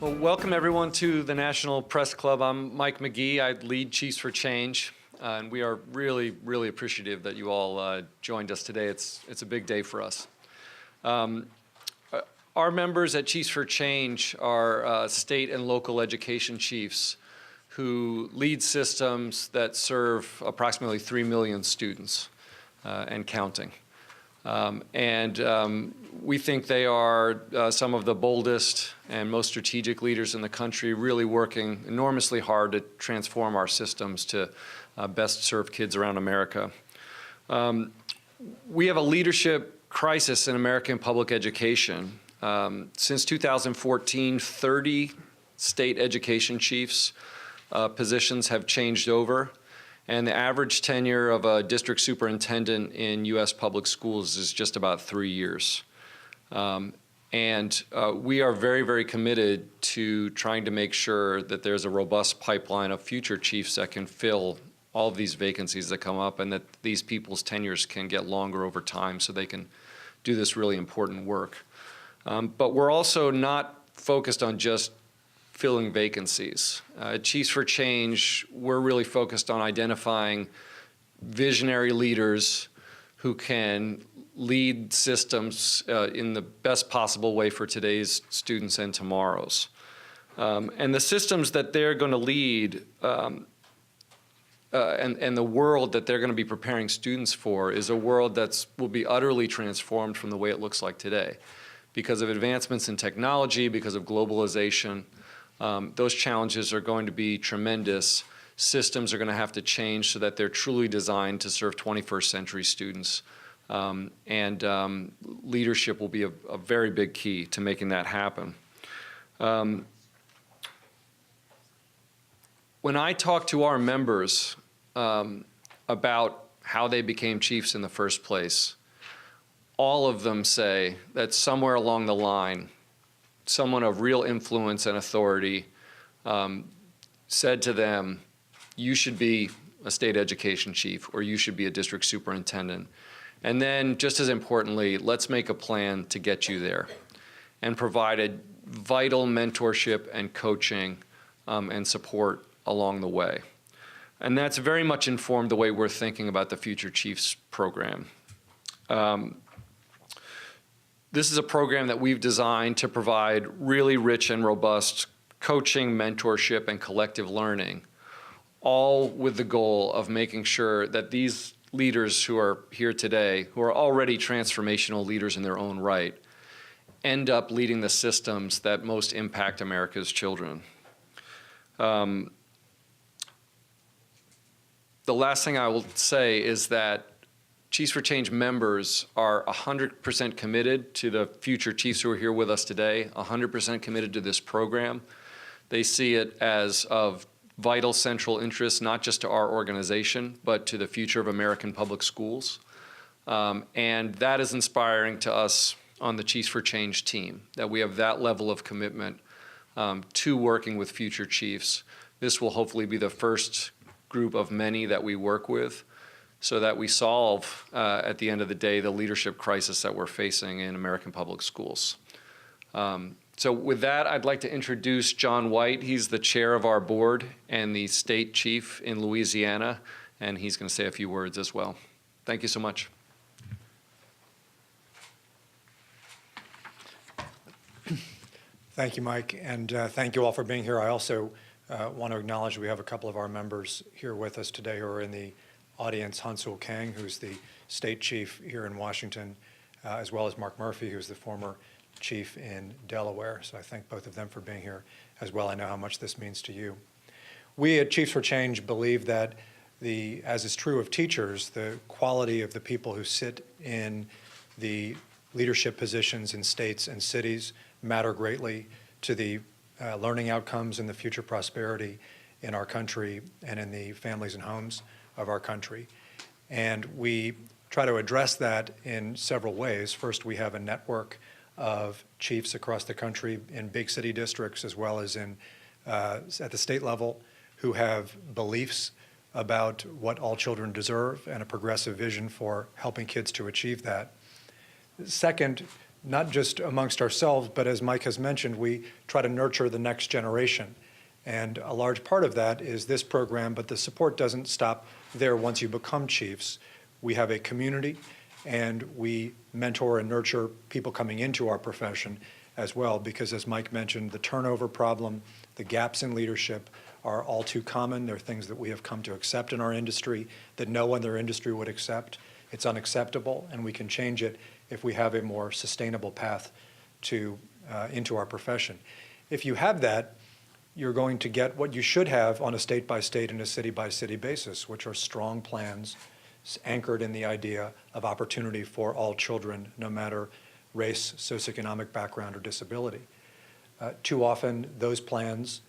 Well, welcome everyone to the National Press Club. I'm Mike McGee. I lead Chiefs for Change, and we are really, really appreciative that you all joined us today. It's a big day for us. Our members at Chiefs for Change are state and local education chiefs who lead systems that serve approximately 3 million students and counting. We think they are some of the boldest and most strategic leaders in the country, really working enormously hard to transform our systems to best serve kids around America. We have a leadership crisis in American public education. Since 2014, 30 state education chiefs positions have changed over. And the average tenure of a district superintendent in U.S. public schools is just about 3 years. We are very, very committed to trying to make sure that there's a robust pipeline of future chiefs that can fill all of these vacancies that come up, and that these people's tenures can get longer over time so they can do this really important work. But we're also not focused on just filling vacancies. At Chiefs for Change, we're really focused on identifying visionary leaders who can lead systems in the best possible way for today's students and tomorrow's. And the systems that they're going to lead and the world that they're going to be preparing students for is a world that will be utterly transformed from the way it looks like today. Because of advancements in technology, because of globalization, those challenges are going to be tremendous. Systems are going to have to change so that they're truly designed to serve 21st century students. Leadership will be a very big key to making that happen. When I talk to our members about how they became chiefs in the first place, all of them say that somewhere along the line, someone of real influence and authority said to them, you should be a state education chief, or you should be a district superintendent. And then, just as importantly, let's make a plan to get you there, and provided vital mentorship and coaching and support along the way. And that's very much informed the way we're thinking about the Future Chiefs program. This is a program that we've designed to provide really rich and robust coaching, mentorship, and collective learning, all with the goal of making sure that these leaders who are here today, who are already transformational leaders in their own right, end up leading the systems that most impact America's children. The last thing I will say is that Chiefs for Change members are 100% committed to the future chiefs who are here with us today, 100% committed to this program. They see it as of vital central interest, not just to our organization, but to the future of American public schools. And that is inspiring to us on the Chiefs for Change team, that we have that level of commitment to working with future chiefs. This will hopefully be the first group of many that we work with, so that we solve, at the end of the day, the leadership crisis that we're facing in American public schools. So with that, I'd like to introduce John White. He's the chair of our board and the state chief in Louisiana, and he's going to say a few words as well. Thank you so much. Thank you, Mike, and thank you all for being here. I also want to acknowledge we have a couple of our members here with us today who are in the audience, Hunsul Kang, who's the state chief here in Washington, as well as Mark Murphy, who's the former chief in Delaware. So I thank both of them for being here as well. I know how much this means to you. We at Chiefs for Change believe that as is true of teachers, the quality of the people who sit in the leadership positions in states and cities matter greatly to the learning outcomes and the future prosperity in our country and in the families and homes of our country. And we try to address that in several ways. First, we have a network of chiefs across the country in big city districts as well as at the state level who have beliefs about what all children deserve and a progressive vision for helping kids to achieve that. Second, not just amongst ourselves, but as Mike has mentioned, we try to nurture the next generation. And a large part of that is this program, but the support doesn't stop there once you become chiefs. We have a community, and we mentor and nurture people coming into our profession as well, because as Mike mentioned, the turnover problem, the gaps in leadership are all too common. They're things that we have come to accept in our industry that no other industry would accept. It's unacceptable, and we can change it if we have a more sustainable path to into our profession. If you have that, you're going to get what you should have on a state-by-state and a city-by-city basis, which are strong plans anchored in the idea of opportunity for all children, no matter race, socioeconomic background, or disability. Too often, those plans,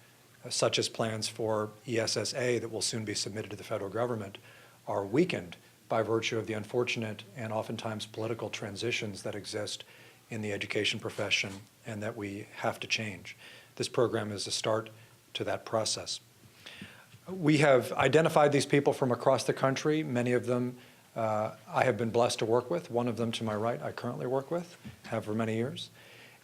such as plans for ESSA that will soon be submitted to the federal government, are weakened by virtue of the unfortunate and oftentimes political transitions that exist in the education profession and that we have to change. This program is a start to that process. We have identified these people from across the country. Many of them I have been blessed to work with. One of them to my right I currently work with, have for many years.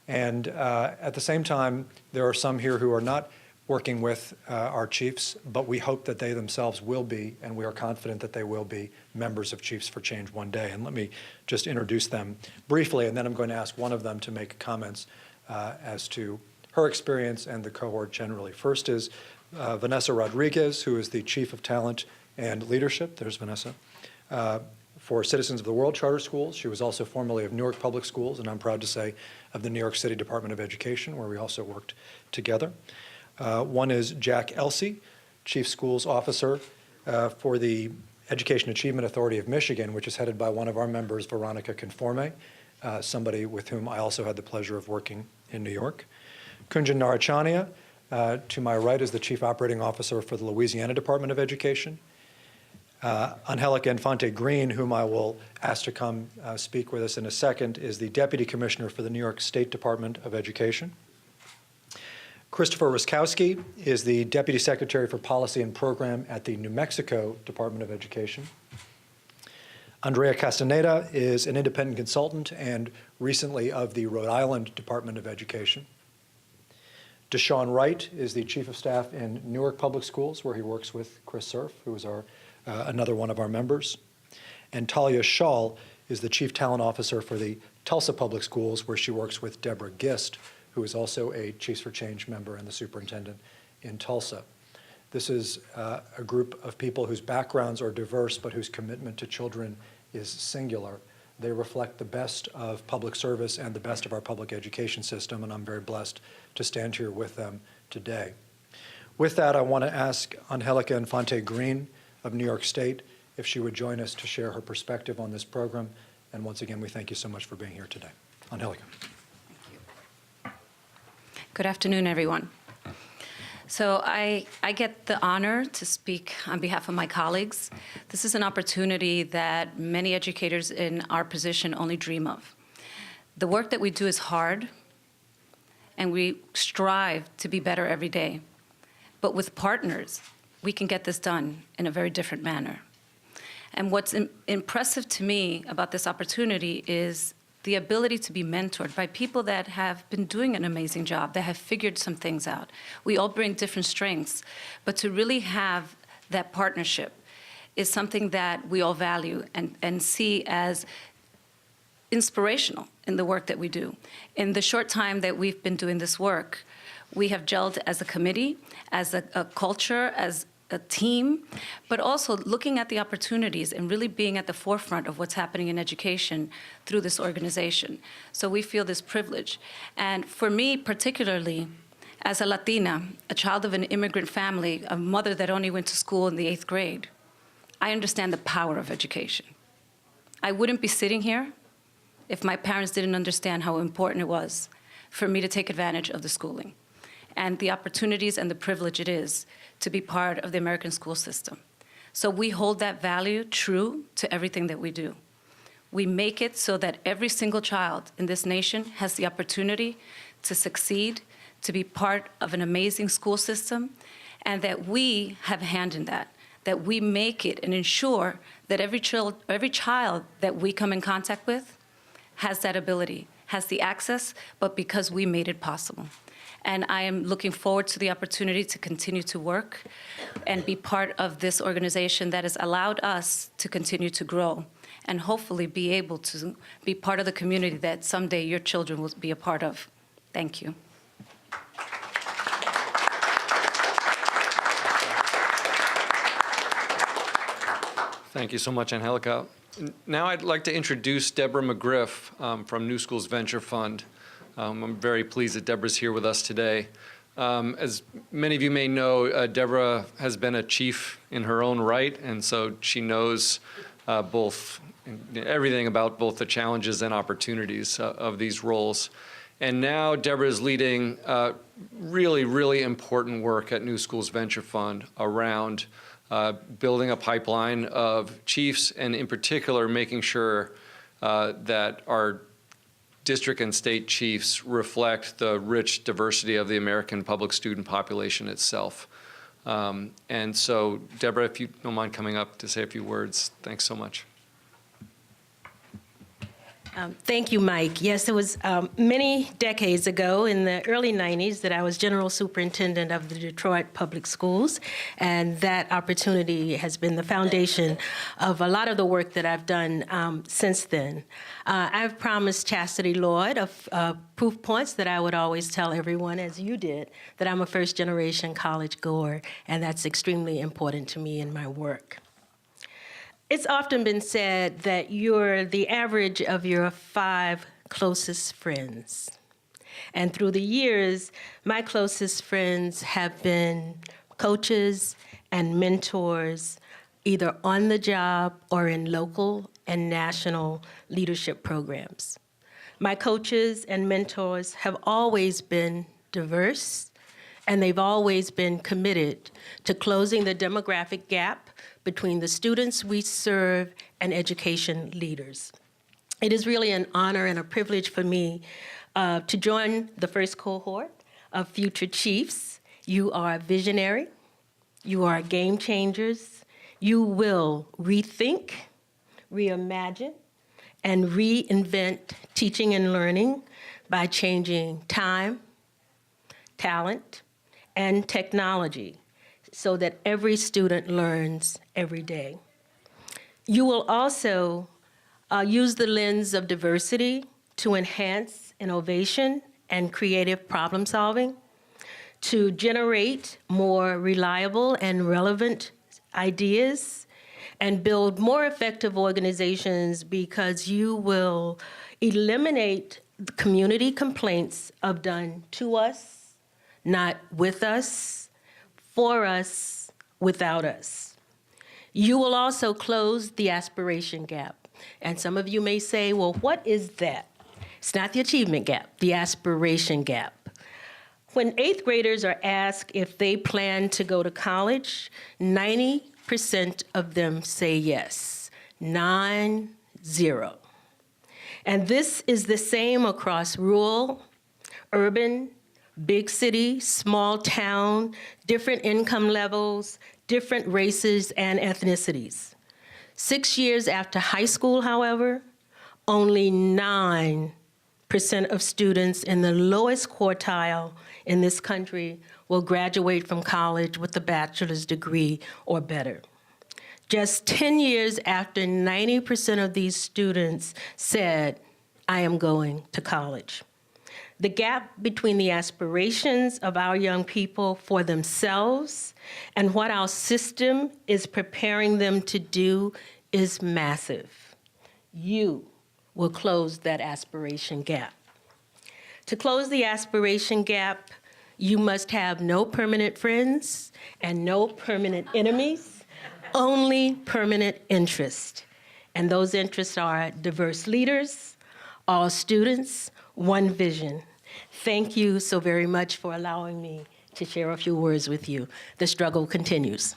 And at the same time, there are some here who are not working with our chiefs, but we hope that they themselves will be, and we are confident that they will be, members of Chiefs for Change one day. And let me just introduce them briefly, and then I'm going to ask one of them to make comments as to her experience and the cohort generally. First is Vanessa Rodriguez, who is the Chief of Talent and Leadership. There's Vanessa. For Citizens of the World Charter Schools. She was also formerly of Newark Public Schools, and I'm proud to say of the New York City Department of Education, where we also worked together. One is Jack Elsey, Chief Schools Officer for the Education Achievement Authority of Michigan, which is headed by one of our members, Veronica Conforme, somebody with whom I also had the pleasure of working in New York. Kunjan Narachania, to my right, is the Chief Operating Officer for the Louisiana Department of Education. Angelica Infante Green, whom I will ask to come speak with us in a second, is the Deputy Commissioner for the New York State Department of Education. Christopher Ruskowski is the Deputy Secretary for Policy and Program at the New Mexico Department of Education. Andrea Castaneda is an independent consultant and recently of the Rhode Island Department of Education. Deshaun Wright is the Chief of Staff in Newark Public Schools, where he works with Chris Cerf, who is another one of our members. And Talia Schall is the Chief Talent Officer for the Tulsa Public Schools, where she works with Deborah Gist, who is also a Chiefs for Change member and the superintendent in Tulsa. This is a group of people whose backgrounds are diverse, but whose commitment to children is singular. They reflect the best of public service and the best of our public education system, and I'm very blessed to stand here with them today. With that, I want to ask Angelica Infante Green of New York State if she would join us to share her perspective on this program. And once again, we thank you so much for being here today. Angelica. Good afternoon, everyone. So I get the honor to speak on behalf of my colleagues. This is an opportunity that many educators in our position only dream of. The work that we do is hard, and we strive to be better every day. But with partners, we can get this done in a very different manner. And what's impressive to me about this opportunity is the ability to be mentored by people that have been doing an amazing job, that have figured some things out. We all bring different strengths, but to really have that partnership is something that we all value and see as inspirational in the work that we do. In the short time that we've been doing this work, we have gelled as a committee, as a culture, as a team, but also looking at the opportunities and really being at the forefront of what's happening in education through this organization. So we feel this privilege. And for me, particularly, as a Latina, a child of an immigrant family, a mother that only went to school in the 8th grade, I understand the power of education. I wouldn't be sitting here if my parents didn't understand how important it was for me to take advantage of the schooling and the opportunities and the privilege it is to be part of the American school system. So we hold that value true to everything that we do. We make it so that every single child in this nation has the opportunity to succeed, to be part of an amazing school system, and that we have a hand in that we make it and ensure that every child that we come in contact with has that ability has the access, but because we made it possible. And I am looking forward to the opportunity to continue to work and be part of this organization that has allowed us to continue to grow and hopefully be able to be part of the community that someday your children will be a part of. Thank you. Thank you so much, Angelica. Now I'd like to introduce Deborah McGriff from New Schools Venture Fund. I'm very pleased that Deborah's here with us today. As many of you may know, Deborah has been a chief in her own right, and so she knows everything about both the challenges and opportunities of these roles. And now Deborah is leading really, really important work at New Schools Venture Fund around building a pipeline of chiefs, and in particular making sure that our district and state chiefs reflect the rich diversity of the American public student population itself. And so, Deborah, if you don't mind coming up to say a few words, thanks so much. Thank you, Mike. Yes, it was many decades ago in the early 90s that I was general superintendent of the Detroit Public Schools, and that opportunity has been the foundation of a lot of the work that I've done since then. I've promised Chastity Lloyd of proof points that I would always tell everyone, as you did, that I'm a first-generation college goer, and that's extremely important to me in my work. It's often been said that you're the average of your 5 closest friends. And through the years, my closest friends have been coaches and mentors, either on the job or in local and national leadership programs. My coaches and mentors have always been diverse, and they've always been committed to closing the demographic gap between the students we serve and education leaders. It is really an honor and a privilege for me to join the first cohort of future chiefs. You are visionary, you are game changers, you will rethink, reimagine, and reinvent teaching and learning by changing time, talent, and technology, so that every student learns every day. You will also use the lens of diversity to enhance innovation and creative problem solving, to generate more reliable and relevant ideas, and build more effective organizations, because you will eliminate the community complaints of done to us, not with us, for us, without us. You will also close the aspiration gap. And some of you may say, well, what is that? It's not the achievement gap, the aspiration gap. When 8th graders are asked if they plan to go to college, 90% of them say yes, 9-0. And this is the same across rural, urban, big city, small town, different income levels, different races and ethnicities. 6 years after high school, however, only 9% of students in the lowest quartile in this country will graduate from college with a bachelor's degree or better. Just 10 years after 90% of these students said, I am going to college. The gap between the aspirations of our young people for themselves and what our system is preparing them to do is massive. You will close that aspiration gap. To close the aspiration gap, you must have no permanent friends and no permanent enemies, only permanent interest. And those interests are diverse leaders, all students, one vision. Thank you so very much for allowing me to share a few words with you. The struggle continues.